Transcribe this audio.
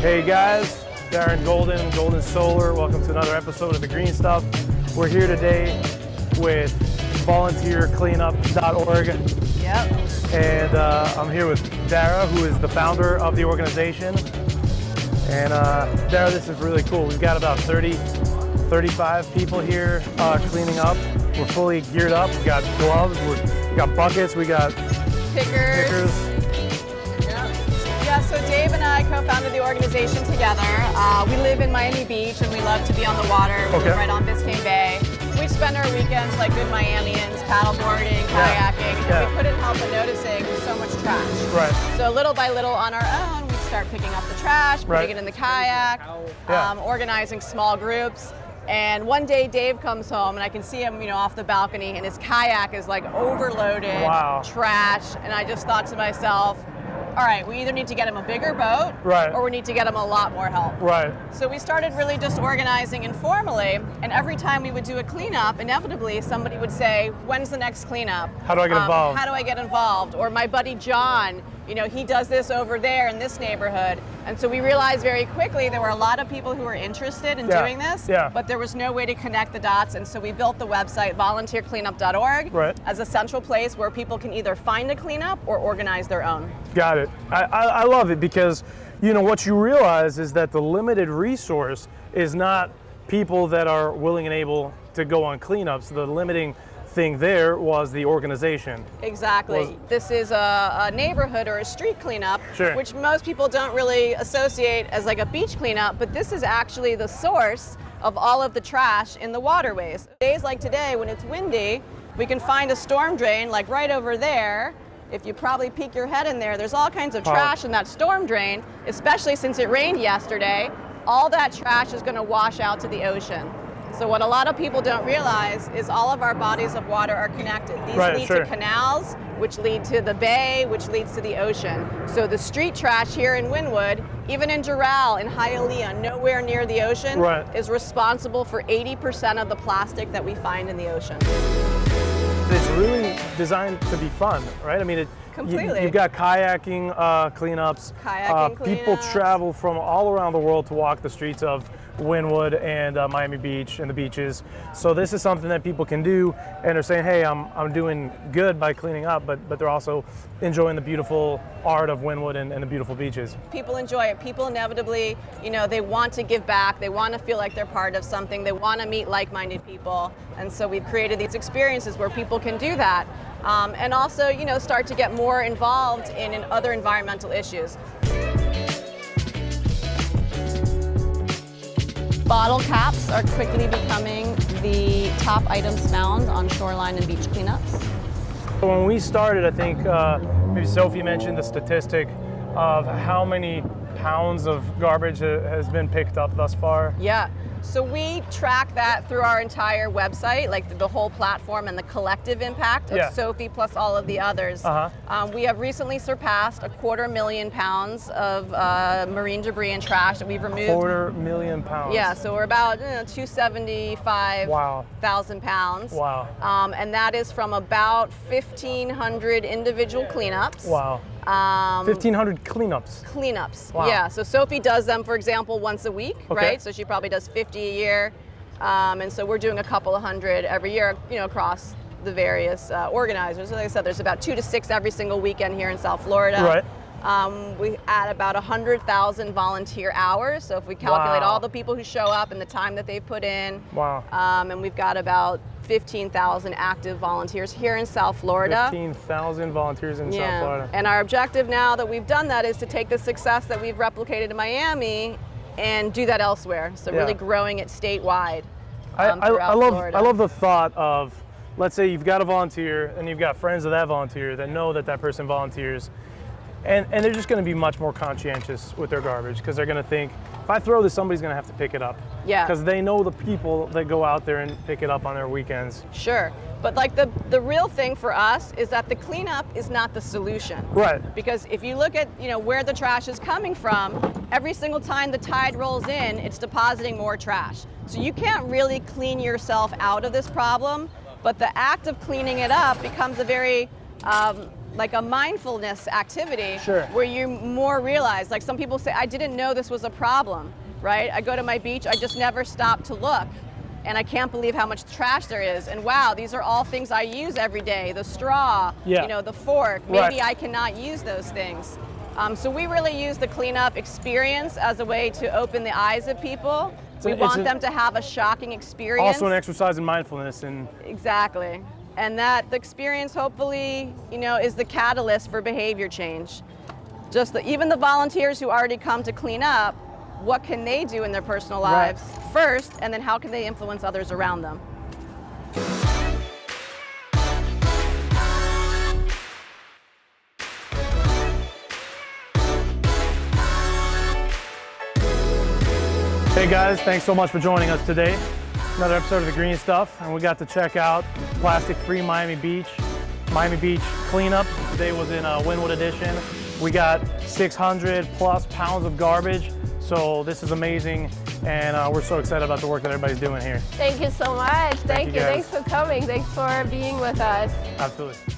Hey guys, Darren Golden, Golden Solar. Welcome to another episode of The Green Stuff. We're here today with volunteercleanup.org. Yep. And I'm here with Dara, who is the founder of the organization. And Dara, this is really cool. We've got about 35 people here cleaning up. We're fully geared up. We've got gloves, we got buckets, we got pickers. Yeah, so Dave and I co-founded the organization together. We live in Miami Beach and we love to be on the water. We live right on Biscayne Bay. We spend our weekends like good Miamians, paddleboarding, kayaking, and we couldn't help but noticing so much trash. Right. So little by little on our own, we'd start picking up the trash, putting it in the kayak, organizing small groups. And one day Dave comes home and I can see him, off the balcony, and his kayak is like overloaded, trash. And I just thought to myself, all right, we either need to get him a bigger boat, or we need to get him a lot more help. Right. So we started really just organizing informally, and every time we would do a cleanup, inevitably somebody would say, when's the next cleanup? How do I get involved? How do I get involved? Or my buddy John, he does this over there in this neighborhood. And so we realized very quickly there were a lot of people who were interested in doing this, but there was no way to connect the dots. And so we built the website volunteercleanup.org as a central place where people can either find a cleanup or organize their own. Got it. I love it because, what you realize is that the limited resource is not people that are willing and able to go on cleanups. The limiting thing there was the organization. Exactly. This is a neighborhood or a street cleanup, which most people don't really associate as like a beach cleanup, but this is actually the source of all of the trash in the waterways. Days like today, when it's windy, we can find a storm drain like right over there. If you probably peek your head in there, there's all kinds of trash in that storm drain, especially since it rained yesterday. All that trash is going to wash out to the ocean. So what a lot of people don't realize is all of our bodies of water are connected. These lead to canals, which lead to the bay, which leads to the ocean. So the street trash here in Wynwood, even in Doral, in Hialeah, nowhere near the ocean, is responsible for 80% of the plastic that we find in the ocean. It's really designed to be fun, right? I mean, completely. You've got kayaking cleanups. People travel from all around the world to walk the streets of Wynwood and Miami Beach and the beaches. So this is something that people can do, and they're saying, hey, I'm doing good by cleaning up, but they're also enjoying the beautiful art of Wynwood and the beautiful beaches. People enjoy it. People inevitably, they want to give back. They want to feel like they're part of something. They want to meet like-minded people. And so we've created these experiences where people can do that. And also, start to get more involved in other environmental issues. Bottle caps are quickly becoming the top items found on shoreline and beach cleanups. When we started, I think maybe Sophie mentioned the statistic of how many pounds of garbage has been picked up thus far. Yeah. So we track that through our entire website, like the whole platform and the collective impact of Sophie plus all of the others. We have recently surpassed 250,000 pounds of marine debris and trash that we've removed. 250,000 pounds. Yeah, so we're about 275,000 pounds. Wow. And that is from about 1,500 individual cleanups. Wow. 1,500 cleanups. Cleanups, wow. Yeah. So Sophie does them, for example, once a week, right? So she probably does 50 a year, and so we're doing a couple of hundred every year, across the various organizers. So like I said, there's about 2 to 6 every single weekend here in South Florida. Right. We add about 100,000 volunteer hours. So if we calculate all the people who show up and the time that they put in, and we've got about 15,000 active volunteers here in South Florida. 15,000 volunteers in South Florida. And our objective now that we've done that is to take the success that we've replicated in Miami and do that elsewhere. So really growing it statewide. I love the thought of, let's say you've got a volunteer and you've got friends of that volunteer that know that person volunteers. And they're just going to be much more conscientious with their garbage because they're going to think, if I throw this, somebody's going to have to pick it up. Yeah. Because they know the people that go out there and pick it up on their weekends. Sure. But like the real thing for us is that the cleanup is not the solution. Right. Because if you look at where the trash is coming from, every single time the tide rolls in, it's depositing more trash. So you can't really clean yourself out of this problem, but the act of cleaning it up becomes a very like a mindfulness activity Sure. where you more realize, like some people say, I didn't know this was a problem, right? I go to my beach, I just never stop to look. And I can't believe how much trash there is. And wow, these are all things I use every day. The straw, Yeah. you know, the fork, Right. maybe I cannot use those things. So we really use the cleanup experience as a way to open the eyes of people. We want them to have a shocking experience. Also an exercise in mindfulness. And Exactly. And that the experience hopefully, you know, is the catalyst for behavior change. Even the volunteers who already come to clean up, what can they do in their personal lives first, and then how can they influence others around them? Hey guys, thanks so much for joining us today. Another episode of The Green Stuff, and we got to check out plastic-free Miami Beach cleanup. Today was in Wynwood edition. We got 600 plus pounds of garbage, so this is amazing, and we're so excited about the work that everybody's doing here. Thank you so much. Thank you. guys. Thanks for coming. Thanks for being with us. Absolutely.